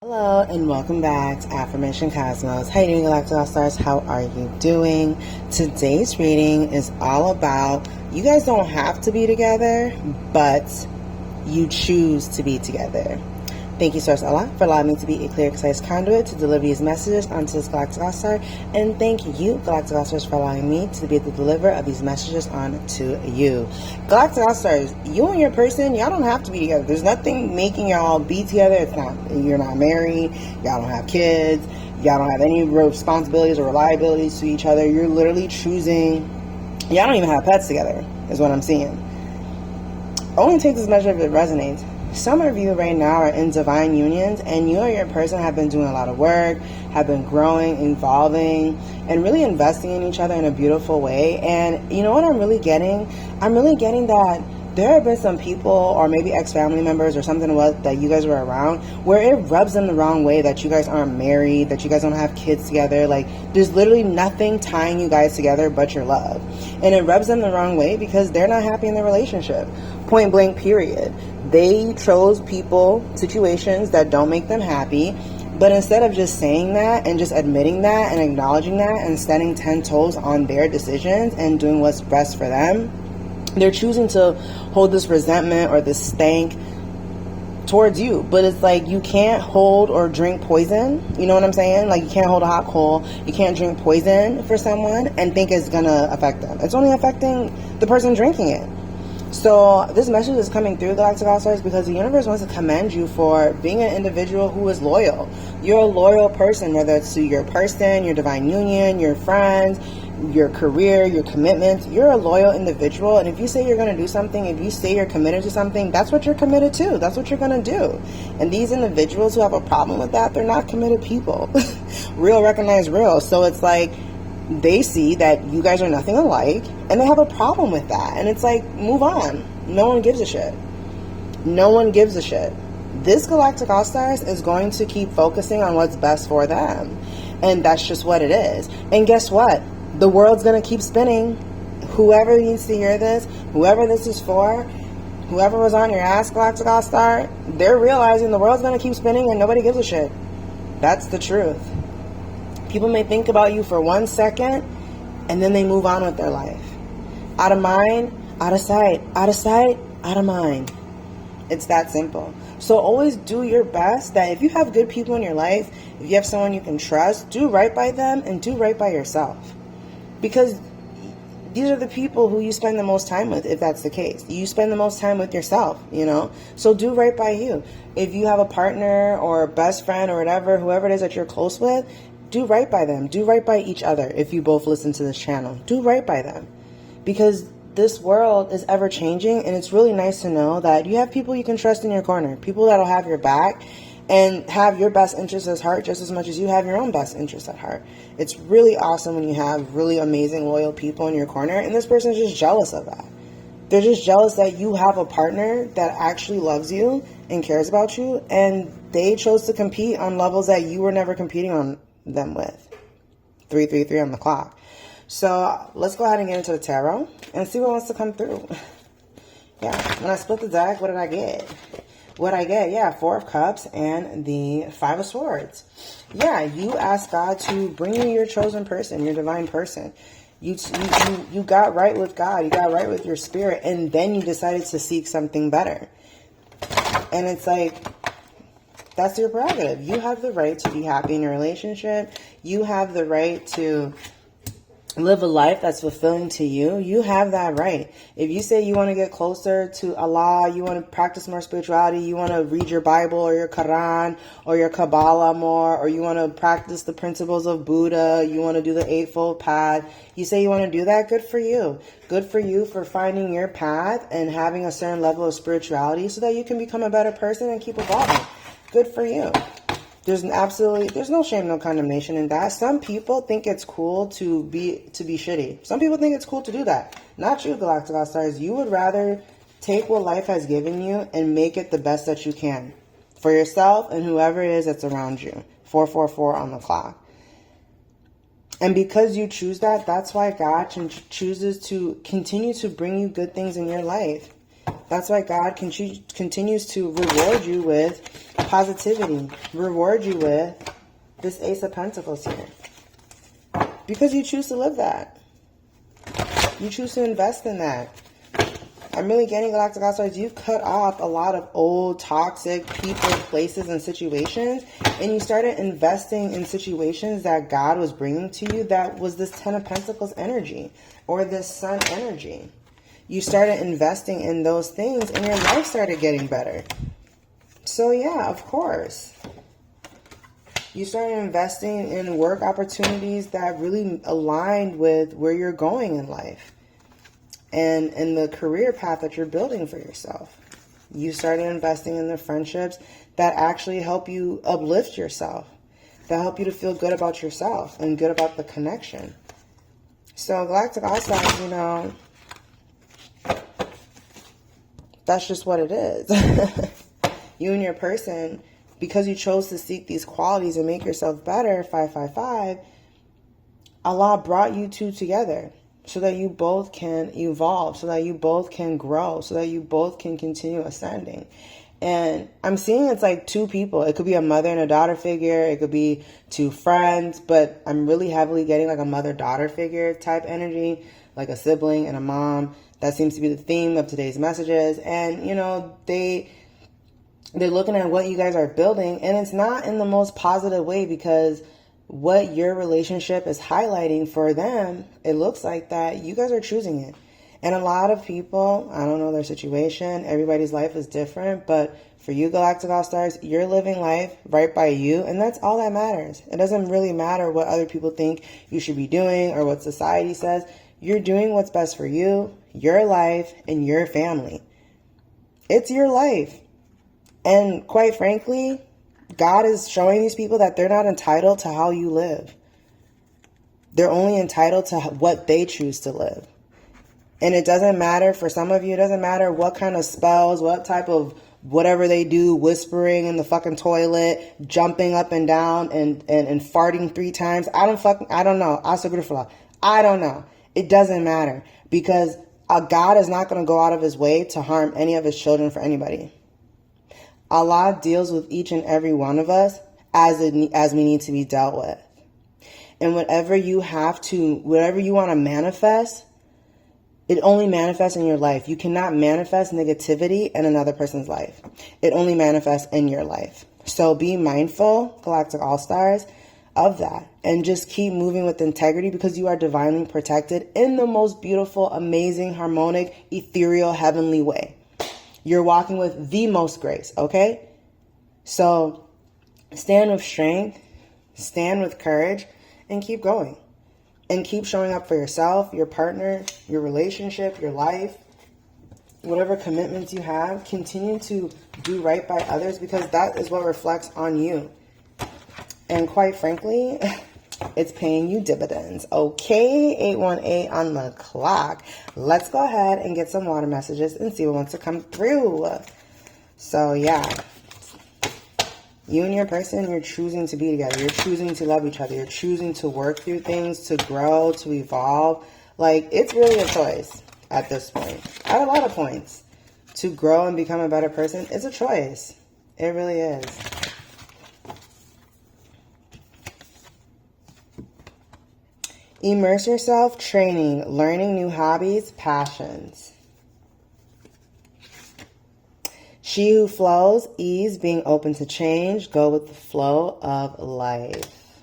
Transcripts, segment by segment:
Hello and welcome back to Affirmation Cosmos. Hey, doing Galactic All Stars, how are you doing? Today's reading is all about you guys don't have to be together, but you choose to be together. Thank you, Source Allah, for allowing me to be a clear, concise conduit to deliver these messages onto this Galactic All Star. And thank you, Galactic All Stars, for allowing me to be the deliverer of these messages onto you. Galactic All Stars, you and your person, y'all don't have to be together. There's nothing making y'all be together. You're not married. Y'all don't have kids. Y'all don't have any responsibilities or reliabilities to each other. You're literally choosing. Y'all don't even have pets together, is what I'm seeing. Only take this measure if it resonates. Some of you right now are in divine unions, and you and your person have been doing a lot of work, have been growing, evolving, and really investing in each other in a beautiful way. And you know what I'm really getting? I'm really getting that there have been some people, or maybe ex-family members or something that you guys were around, where it rubs them the wrong way that you guys aren't married, that you guys don't have kids together. Like, there's literally nothing tying you guys together but your love. And it rubs them the wrong way because they're not happy in their relationship. Point blank, period. They chose people, situations that don't make them happy. But instead of just saying that and just admitting that and acknowledging that and standing 10 toes on their decisions and doing what's best for them, they're choosing to hold this resentment or this stank towards you. But it's like, you can't hold or drink poison. You know what I'm saying? Like, you can't hold a hot coal. You can't drink poison for someone and think it's gonna affect them. It's only affecting the person drinking it. So this message is coming through, Galactic All Stars, because the universe wants to commend you for being an individual who is loyal. You're a loyal person, whether it's to your person, your divine union, your friends, your career, your commitments. You're a loyal individual. And if you say you're going to do something, if you say you're committed to something, that's what you're committed to. That's what you're going to do. And these individuals who have a problem with that, they're not committed people. Real recognize real. So it's like, they see that you guys are nothing alike and they have a problem with that. And it's like, move on. No one gives a shit. No one gives a shit. This Galactic All Stars is going to keep focusing on what's best for them. And that's just what it is. And guess what? The world's going to keep spinning. Whoever needs to hear this, whoever this is for, whoever was on your ass, Galactic All Star, they're realizing the world's going to keep spinning and nobody gives a shit. That's the truth. People may think about you for 1 second and then they move on with their life. Out of mind, out of sight, out of sight, out of mind. It's that simple. So always do your best that if you have good people in your life, if you have someone you can trust, do right by them and do right by yourself. Because these are the people who you spend the most time with, if that's the case. You spend the most time with yourself, you know? So do right by you. If you have a partner or a best friend or whatever, whoever it is that you're close with, do right by them. Do right by each other. If you both listen to this channel, do right by them. Because this world is ever changing, and it's really nice to know that you have people you can trust in your corner. People that'll have your back and have your best interests at heart just as much as you have your own best interests at heart. It's really awesome when you have really amazing, loyal people in your corner, and this person's just jealous of that. They're just jealous that you have a partner that actually loves you and cares about you, and they chose to compete on levels that you were never competing on them with. 333 on the clock. So let's go ahead and get into the tarot and see what wants to come through. Yeah, when I split the deck, what did I get? Yeah, 4 of Cups and the 5 of Swords. Yeah, you asked God to bring you your chosen person, your divine person. You got right with God, you got right with your spirit, and then you decided to seek something better. And it's like, that's your prerogative. You have the right to be happy in your relationship. You have the right to live a life that's fulfilling to you. You have that right. If you say you want to get closer to Allah, you want to practice more spirituality, you want to read your Bible or your Quran or your Kabbalah more, or you want to practice the principles of Buddha, you want to do the Eightfold Path, you say you want to do that, good for you. Good for you for finding your path and having a certain level of spirituality so that you can become a better person and keep evolving. Good for you. There's no shame, no condemnation in that. Some people think it's cool to be shitty. Some people think it's cool to do that. Not you, Galactic All Stars. You would rather take what life has given you and make it the best that you can for yourself and whoever it is that's around you. 444 on the clock. And because you choose that, that's why God chooses to continue to bring you good things in your life. That's why God continues to reward you with positivity, reward you with this Ace of Pentacles here. Because you choose to live that. You choose to invest in that. I'm really getting, Galactic All-Stars, you've cut off a lot of old, toxic people, places, and situations. And you started investing in situations that God was bringing to you that was this Ten of Pentacles energy or this Sun energy. You started investing in those things and your life started getting better. So yeah, of course. You started investing in work opportunities that really aligned with where you're going in life and in the career path that you're building for yourself. You started investing in the friendships that actually help you uplift yourself, that help you to feel good about yourself and good about the connection. So Galactic All-Stars, you know, that's just what it is. You and your person, because you chose to seek these qualities and make yourself better, 555, Allah brought you two together so that you both can evolve, so that you both can grow, so that you both can continue ascending. And I'm seeing it's like two people. It could be a mother and a daughter figure. It could be two friends, but I'm really heavily getting like a mother-daughter figure type energy, like a sibling and a mom. That seems to be the theme of today's messages. And, you know, they're looking at what you guys are building, and it's not in the most positive way, because what your relationship is highlighting for them, it looks like that you guys are choosing it. And a lot of people, I don't know their situation, everybody's life is different, but for you Galactic All-Stars, you're living life right by you, and that's all that matters. It doesn't really matter what other people think you should be doing or what society says. You're doing what's best for you, your life, and your family. It's your life. And quite frankly, God is showing these people that they're not entitled to how you live. They're only entitled to what they choose to live. And it doesn't matter, for some of you, it doesn't matter what kind of spells, what type of whatever they do, whispering in the fucking toilet, jumping up and down and farting 3 times. I don't know. I don't know. It doesn't matter, because God is not going to go out of his way to harm any of his children for anybody. Allah deals with each and every one of us as we need to be dealt with. And whatever you want to manifest, it only manifests in your life. You cannot manifest negativity in another person's life. It only manifests in your life. So be mindful, Galactic All-Stars, of that. And just keep moving with integrity, because you are divinely protected in the most beautiful, amazing, harmonic, ethereal, heavenly way. You're walking with the most grace, okay? So stand with strength, stand with courage, and keep going. And keep showing up for yourself, your partner, your relationship, your life, whatever commitments you have. Continue to do right by others, because that is what reflects on you. And quite frankly, it's paying you dividends. Okay, 818 on the clock. Let's go ahead and get some water messages and see what wants to come through. So yeah, you and your person, you're choosing to be together. You're choosing to love each other. You're choosing to work through things, to grow, to evolve. Like, it's really a choice at this point. At a lot of points. To grow and become a better person, it's a choice. It really is. Immerse yourself, training, learning new hobbies, passions. She who flows, ease, being open to change, go with the flow of life.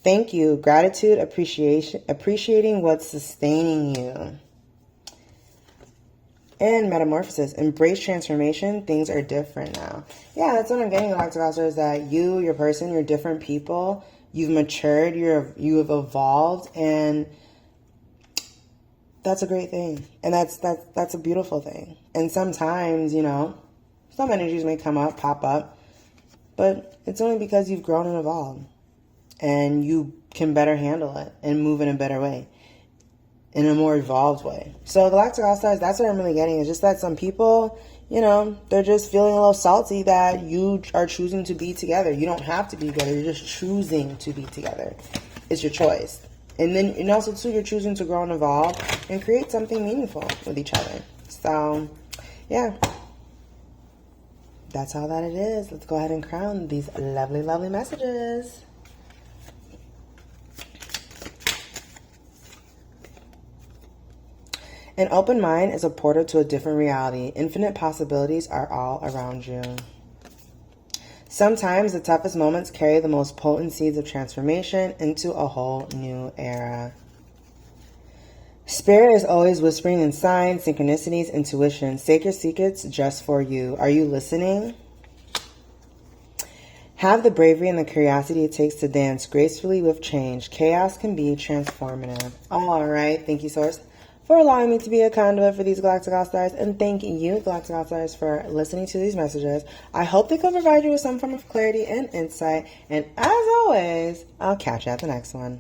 Thank you, gratitude, appreciating what's sustaining you. And metamorphosis, embrace transformation, things are different now. Yeah, that's what I'm getting, Galactic All-Stars, is that you, your person, you're different people. You've matured, you have evolved, and that's a great thing. And that's a beautiful thing. And sometimes, you know, some energies may pop up, but it's only because you've grown and evolved. And you can better handle it and move in a better way, in a more evolved way. So Galactic All-Stars, that's what I'm really getting. It's just that some people, you know, they're just feeling a little salty that you are choosing to be together. You don't have to be together. You're just choosing to be together. It's your choice. And also, too, you're choosing to grow and evolve and create something meaningful with each other. So, yeah. That's all that it is. Let's go ahead and crown these lovely, lovely messages. An open mind is a portal to a different reality. Infinite possibilities are all around you. Sometimes the toughest moments carry the most potent seeds of transformation into a whole new era. Spirit is always whispering in signs, synchronicities, intuition, sacred secrets just for you. Are you listening? Have the bravery and the curiosity it takes to dance gracefully with change. Chaos can be transformative. All right. Thank you, Source, for allowing me to be a conduit for these Galactic All-Stars. And thank you, Galactic All-Stars, for listening to these messages. I hope they can provide you with some form of clarity and insight. And as always, I'll catch you at the next one.